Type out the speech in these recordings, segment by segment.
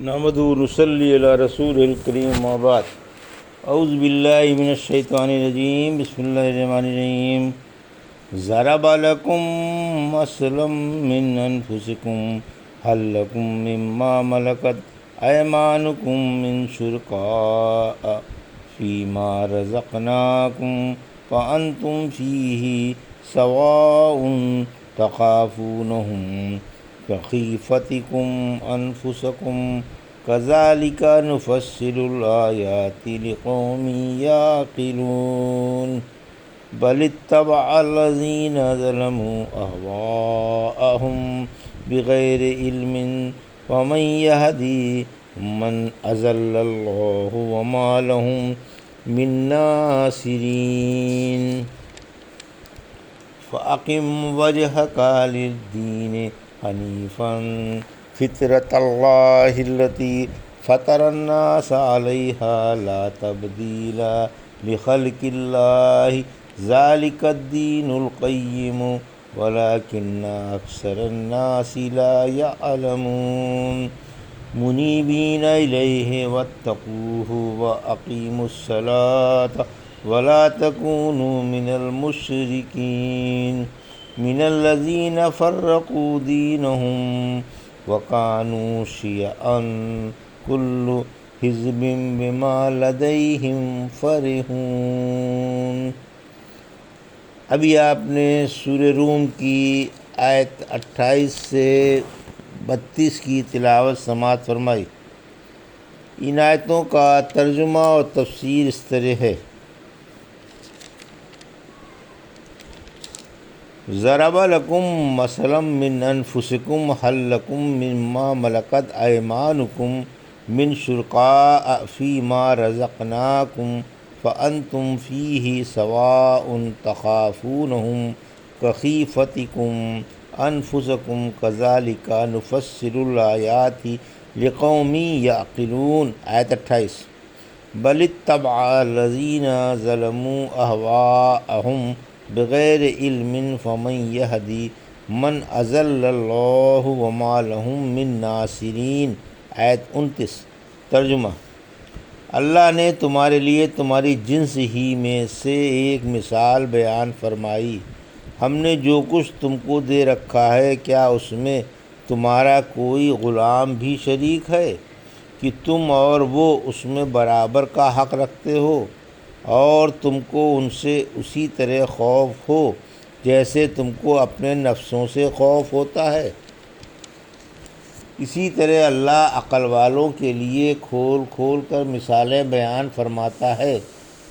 نحمدہ و نصلی علی رسول الکریم و بعد اعوذ باللہ من الشیطان الرجیم بسم اللہ الرحمن الرحیم ضرب لکم مثلا من انفسکم هل لکم مما ملکت ایمانکم من شرکاء فیما رزقناکم فانتم فیہ سواء تخافونہم كخيفتكم أنفسكم كذلك نفصل الآيات لقوم يعقلون بل اتبع الذين ظلموا أهواءهم بغير علم ومن يهدي من أضل الله وما لهم من ناصرين فأقم وجهك للدين حنیفا فطرت اللہ التی فطر الناس علیہا لا تبدیل لخلق اللہ ذالک الدین القیم ولکن اکثر الناس لا یعلمون منیبین الیہ واتقوہ واقیموا الصلاة ولا تکونوا من المشرکین من الذين فرقوا دينهم وكانوا شيعا كل حزب بما لديهم فرحون۔ ابھی آپ نے سورہ روم کی آیت 28 سے 32 کی تلاوت سماعت فرمائی۔ ان آیتوں کا ترجمہ اور تفسیر اس طرح ہے۔ ضرب لکم مثلا من انفسکم هل لکم مما ملکت ایمانکم من شرکاء فیما رزقناکم فانتم فیہ سواء تخافونہم کخیفتکم انفسکم کذالک نفصل الآیات لقوم یعقلون۔ آیت 28۔ بل اتبع الذین ظلموا اہواءہم بغیر علم فمن یہدی من اضل اللہ وما لہم من ناصرین۔ آیت 29۔ ترجمہ: اللہ نے تمہارے لیے تمہاری جنس ہی میں سے ایک مثال بیان فرمائی۔ ہم نے جو کچھ تم کو دے رکھا ہے، کیا اس میں تمہارا کوئی غلام بھی شریک ہے کہ تم اور وہ اس میں برابر کا حق رکھتے ہو، اور تم کو ان سے اسی طرح خوف ہو جیسے تم کو اپنے نفسوں سے خوف ہوتا ہے۔ اسی طرح اللہ عقل والوں کے لیے کھول کھول کر مثالیں بیان فرماتا ہے،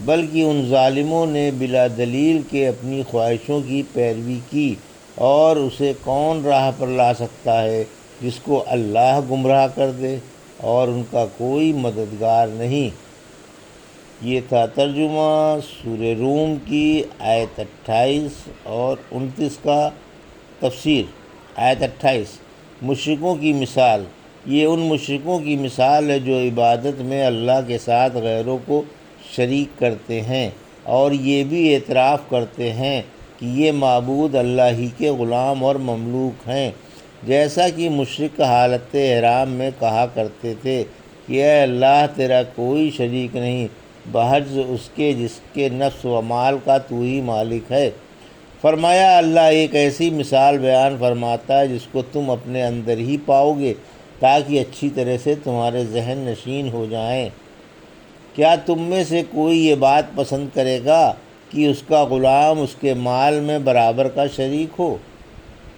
بلکہ ان ظالموں نے بلا دلیل کے اپنی خواہشوں کی پیروی کی، اور اسے کون راہ پر لا سکتا ہے جس کو اللہ گمراہ کر دے، اور ان کا کوئی مددگار نہیں۔ یہ تھا ترجمہ سورہ روم کی آیت 28 اور 29 کا تفسیر۔ آیت 28۔ مشرکوں کی مثال۔ یہ ان مشرکوں کی مثال ہے جو عبادت میں اللہ کے ساتھ غیروں کو شریک کرتے ہیں، اور یہ بھی اعتراف کرتے ہیں کہ یہ معبود اللہ ہی کے غلام اور مملوک ہیں، جیسا کہ مشرک حالت احرام میں کہا کرتے تھے کہ اے اللہ، تیرا کوئی شریک نہیں بحجز اس کے جس کے نفس و مال کا تو ہی مالک ہے۔ فرمایا اللہ ایک ایسی مثال بیان فرماتا ہے جس کو تم اپنے اندر ہی پاؤ گے تاکہ اچھی طرح سے تمہارے ذہن نشین ہو جائیں۔ کیا تم میں سے کوئی یہ بات پسند کرے گا کہ اس کا غلام اس کے مال میں برابر کا شریک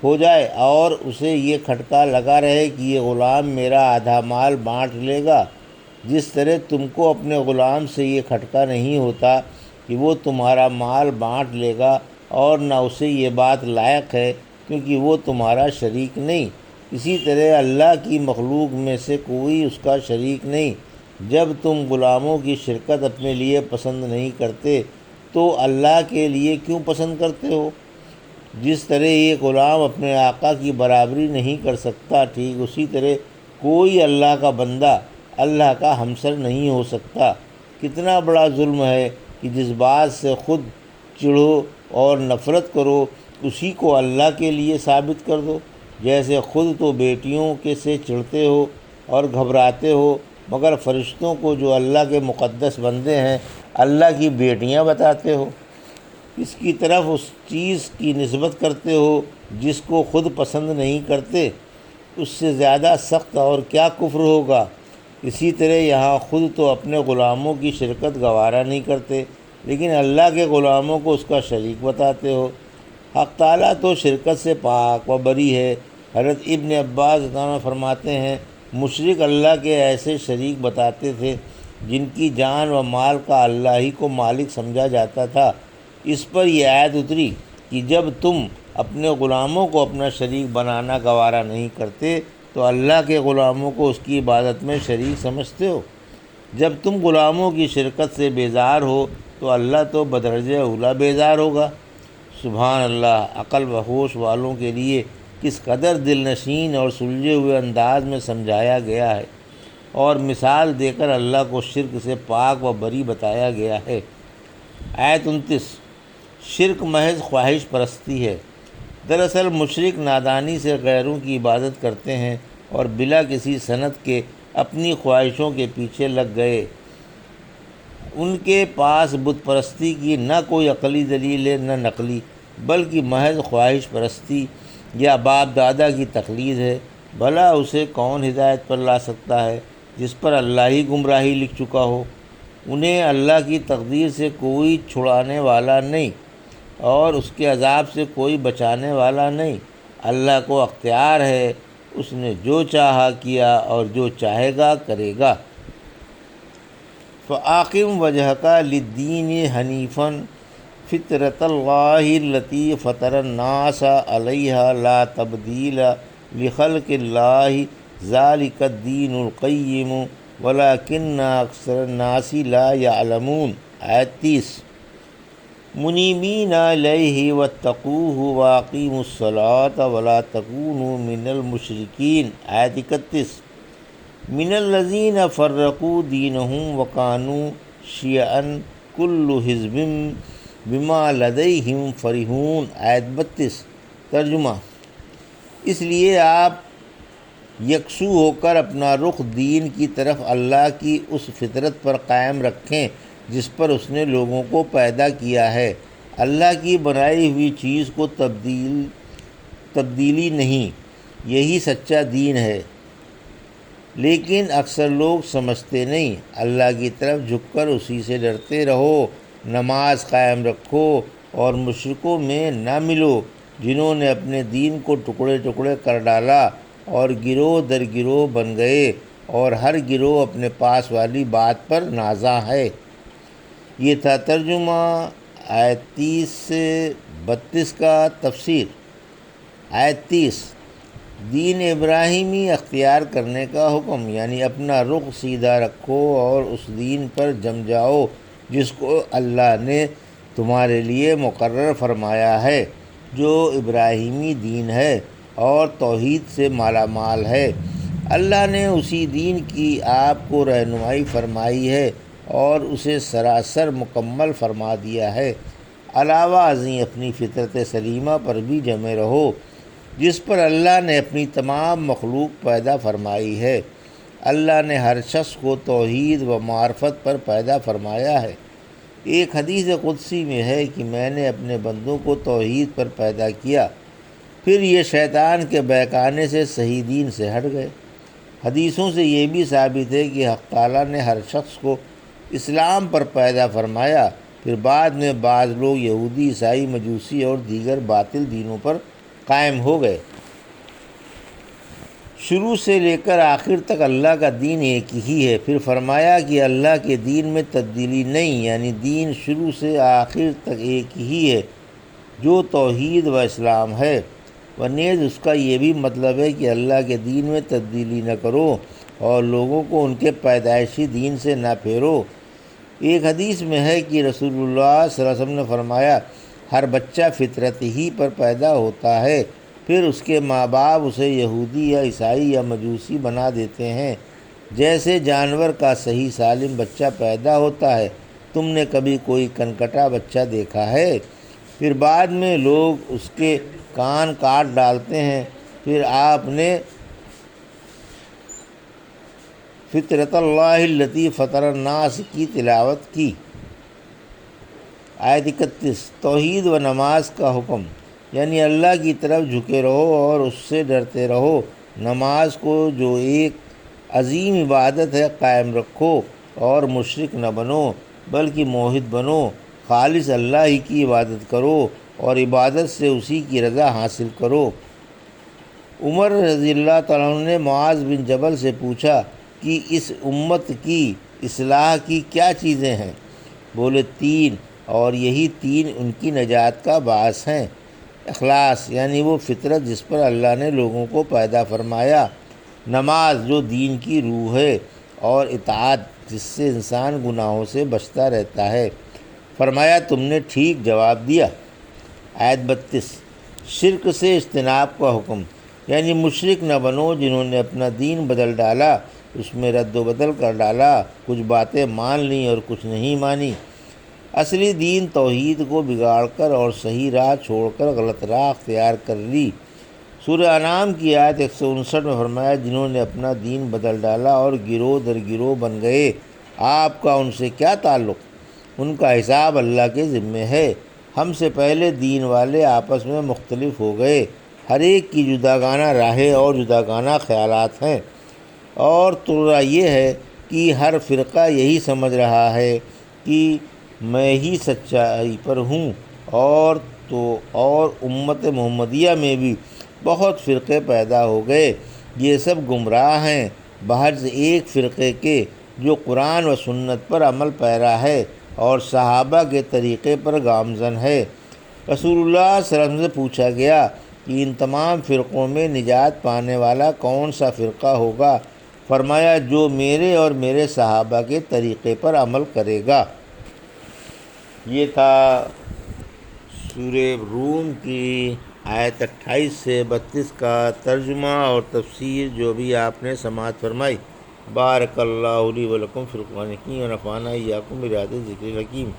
ہو جائے، اور اسے یہ کھٹکا لگا رہے کہ یہ غلام میرا آدھا مال بانٹ لے گا؟ جس طرح تم کو اپنے غلام سے یہ کھٹکا نہیں ہوتا کہ وہ تمہارا مال بانٹ لے گا، اور نہ اسے یہ بات لائق ہے کیونکہ وہ تمہارا شریک نہیں، اسی طرح اللہ کی مخلوق میں سے کوئی اس کا شریک نہیں۔ جب تم غلاموں کی شرکت اپنے لیے پسند نہیں کرتے تو اللہ کے لیے کیوں پسند کرتے ہو؟ جس طرح ایک غلام اپنے آقا کی برابری نہیں کر سکتا، ٹھیک اسی طرح کوئی اللہ کا بندہ اللہ کا ہمسر نہیں ہو سکتا۔ کتنا بڑا ظلم ہے کہ جس بات سے خود چڑھو اور نفرت کرو اسی کو اللہ کے لیے ثابت کر دو۔ جیسے خود تو بیٹیوں کے سے چڑھتے ہو اور گھبراتے ہو، مگر فرشتوں کو جو اللہ کے مقدس بندے ہیں اللہ کی بیٹیاں بتاتے ہو، اس کی طرف اس چیز کی نسبت کرتے ہو جس کو خود پسند نہیں کرتے، اس سے زیادہ سخت اور کیا کفر ہوگا۔ اسی طرح یہاں خود تو اپنے غلاموں کی شرکت گوارا نہیں کرتے، لیکن اللہ کے غلاموں کو اس کا شریک بتاتے ہو۔ حق تعالیٰ تو شرکت سے پاک و بری ہے۔ حضرت ابن عباس رضی اللہ عنہ فرماتے ہیں، مشرک اللہ کے ایسے شریک بتاتے تھے جن کی جان و مال کا اللہ ہی کو مالک سمجھا جاتا تھا۔ اس پر یہ آیت اتری کہ جب تم اپنے غلاموں کو اپنا شریک بنانا گوارا نہیں کرتے تو اللہ کے غلاموں کو اس کی عبادت میں شریک سمجھتے ہو۔ جب تم غلاموں کی شرکت سے بیزار ہو تو اللہ تو بدرجہ اولیٰ بیزار ہوگا۔ سبحان اللہ! عقل و ہوش والوں کے لیے کس قدر دل نشین اور سلجھے ہوئے انداز میں سمجھایا گیا ہے اور مثال دے کر اللہ کو شرک سے پاک و بری بتایا گیا ہے۔ آیت 29، شرک محض خواہش پرستی ہے۔ دراصل مشرک نادانی سے غیروں کی عبادت کرتے ہیں اور بلا کسی سند کے اپنی خواہشوں کے پیچھے لگ گئے۔ ان کے پاس بت پرستی کی نہ کوئی عقلی دلیل ہے نہ نقلی، بلکہ محض خواہش پرستی یا باپ دادا کی تقلید ہے۔ بھلا اسے کون ہدایت پر لا سکتا ہے جس پر اللہ ہی گمراہی لکھ چکا ہو؟ انہیں اللہ کی تقدیر سے کوئی چھڑانے والا نہیں اور اس کے عذاب سے کوئی بچانے والا نہیں۔ اللہ کو اختیار ہے، اس نے جو چاہا کیا اور جو چاہے گا کرے گا۔ فَأَقِمْ وَجْهَكَ لِلدِّينِ حَنِيفًا فِطْرَتَ اللَّهِ الَّتِي فَطَرَ النَّاسَ عَلَيْهَا لَا تَبْدِيلَ لِخَلْقِ اللَّهِ ذَلِكَ الدِّينُ الْقَيِّمُ وَلَكِنَّ أَكْثَرَ النَّاسِ لَا يَعْلَمُونَ۔ آیت 30، مُنِیبِینَ إِلَیْهِ وَاتَّقُوهُ وَأَقِیمُوا الصَّلَاةَ وَلَا تَکُونُوا مِنَ الْمُشْرِکِینَ۔ آیت 31، من الذین فرقوا دینہم وکانوا شیعا کل حزب بما لدیہم فرحون۔ آیت 32، ترجمہ، اس لیے آپ یکسو ہو کر اپنا رخ دین کی طرف اللہ کی اس فطرت پر قائم رکھیں جس پر اس نے لوگوں کو پیدا کیا ہے۔ اللہ کی بنائی ہوئی چیز کو تبدیلی نہیں، یہی سچا دین ہے، لیکن اکثر لوگ سمجھتے نہیں۔ اللہ کی طرف جھک کر اسی سے ڈرتے رہو، نماز قائم رکھو اور مشرکوں میں نہ ملو جنہوں نے اپنے دین کو ٹکڑے ٹکڑے کر ڈالا اور گروہ در گروہ بن گئے، اور ہر گروہ اپنے پاس والی بات پر نازاں ہے۔ یہ تھا ترجمہ آیت 30 سے 32 کا۔ تفسیر۔ آیت 30، دین ابراہیمی اختیار کرنے کا حکم، یعنی اپنا رخ سیدھا رکھو اور اس دین پر جم جاؤ جس کو اللہ نے تمہارے لیے مقرر فرمایا ہے، جو ابراہیمی دین ہے اور توحید سے مالا مال ہے۔ اللہ نے اسی دین کی آپ کو رہنمائی فرمائی ہے اور اسے سراسر مکمل فرما دیا ہے۔ علاوہ ازیں اپنی فطرت سلیمہ پر بھی جمے رہو جس پر اللہ نے اپنی تمام مخلوق پیدا فرمائی ہے۔ اللہ نے ہر شخص کو توحید و معرفت پر پیدا فرمایا ہے۔ ایک حدیث قدسی میں ہے کہ میں نے اپنے بندوں کو توحید پر پیدا کیا، پھر یہ شیطان کے بہکانے سے صحیح دین سے ہٹ گئے۔ حدیثوں سے یہ بھی ثابت ہے کہ حق تعالیٰ نے ہر شخص کو اسلام پر پیدا فرمایا، پھر بعد میں بعض لوگ یہودی، عیسائی، مجوسی اور دیگر باطل دینوں پر قائم ہو گئے۔ شروع سے لے کر آخر تک اللہ کا دین ایک ہی ہے۔ پھر فرمایا کہ اللہ کے دین میں تبدیلی نہیں، یعنی دین شروع سے آخر تک ایک ہی ہے جو توحید و اسلام ہے۔ و نیز اس کا یہ بھی مطلب ہے کہ اللہ کے دین میں تبدیلی نہ کرو اور لوگوں کو ان کے پیدائشی دین سے نہ پھیرو۔ ایک حدیث میں ہے کہ رسول اللہ صلی اللہ علیہ وسلم نے فرمایا، ہر بچہ فطرت ہی پر پیدا ہوتا ہے، پھر اس کے ماں باپ اسے یہودی یا عیسائی یا مجوسی بنا دیتے ہیں۔ جیسے جانور کا صحیح سالم بچہ پیدا ہوتا ہے، تم نے کبھی کوئی کنکٹا بچہ دیکھا ہے؟ پھر بعد میں لوگ اس کے کان کاٹ ڈالتے ہیں۔ پھر آپ نے فطرت اللہ التی فطر الناس کی تلاوت کی۔ آیت 31 توحید و نماز کا حکم، یعنی اللہ کی طرف جھکے رہو اور اس سے ڈرتے رہو۔ نماز کو جو ایک عظیم عبادت ہے قائم رکھو اور مشرک نہ بنو بلکہ موحد بنو، خالص اللہ ہی کی عبادت کرو اور عبادت سے اسی کی رضا حاصل کرو۔ عمر رضی اللہ تعالیٰ عنہ نے معاذ بن جبل سے پوچھا کہ اس امت کی اصلاح کی کیا چیزیں ہیں؟ بولے 3، اور یہی 3 ان کی نجات کا باعث ہیں۔ اخلاص، یعنی وہ فطرت جس پر اللہ نے لوگوں کو پیدا فرمایا۔ نماز، جو دین کی روح ہے، اور اطاعت، جس سے انسان گناہوں سے بچتا رہتا ہے۔ فرمایا تم نے ٹھیک جواب دیا۔ آیت 32 شرک سے اجتناب کا حکم، یعنی مشرک نہ بنو جنہوں نے اپنا دین بدل ڈالا، اس میں رد و بدل کر ڈالا، کچھ باتیں مان لیں اور کچھ نہیں مانی۔ اصلی دین توحید کو بگاڑ کر اور صحیح راہ چھوڑ کر غلط راہ اختیار کر لی۔ سورہ انعام کی آیت 159 میں فرمایا جنہوں نے اپنا دین بدل ڈالا اور گروہ در گروہ بن گئے، آپ کا ان سے کیا تعلق؟ ان کا حساب اللہ کے ذمے ہے۔ ہم سے پہلے دین والے آپس میں مختلف ہو گئے، ہر ایک کی جداگانہ راہیں اور جداگانہ خیالات ہیں، اور ترا یہ ہے کہ ہر فرقہ یہی سمجھ رہا ہے کہ میں ہی سچائی پر ہوں، اور امت محمدیہ میں بھی بہت فرقے پیدا ہو گئے، یہ سب گمراہ ہیں بحث ایک فرقے کے جو قرآن و سنت پر عمل پیرا ہے اور صحابہ کے طریقے پر گامزن ہے۔ رسول اللہ صلی اللہ علیہ وسلم سے پوچھا گیا کہ ان تمام فرقوں میں نجات پانے والا کون سا فرقہ ہوگا؟ فرمایا جو میرے اور میرے صحابہ کے طریقے پر عمل کرے گا۔ یہ تھا سورہ روم کی آیت 28 سے 32 کا ترجمہ اور تفسیر جو بھی آپ نے سماعت فرمائی۔ بارک اللہ لی و لکم فی القرآن الحکیم و نفعنی وایاکم بآیات الذکر الحکیم۔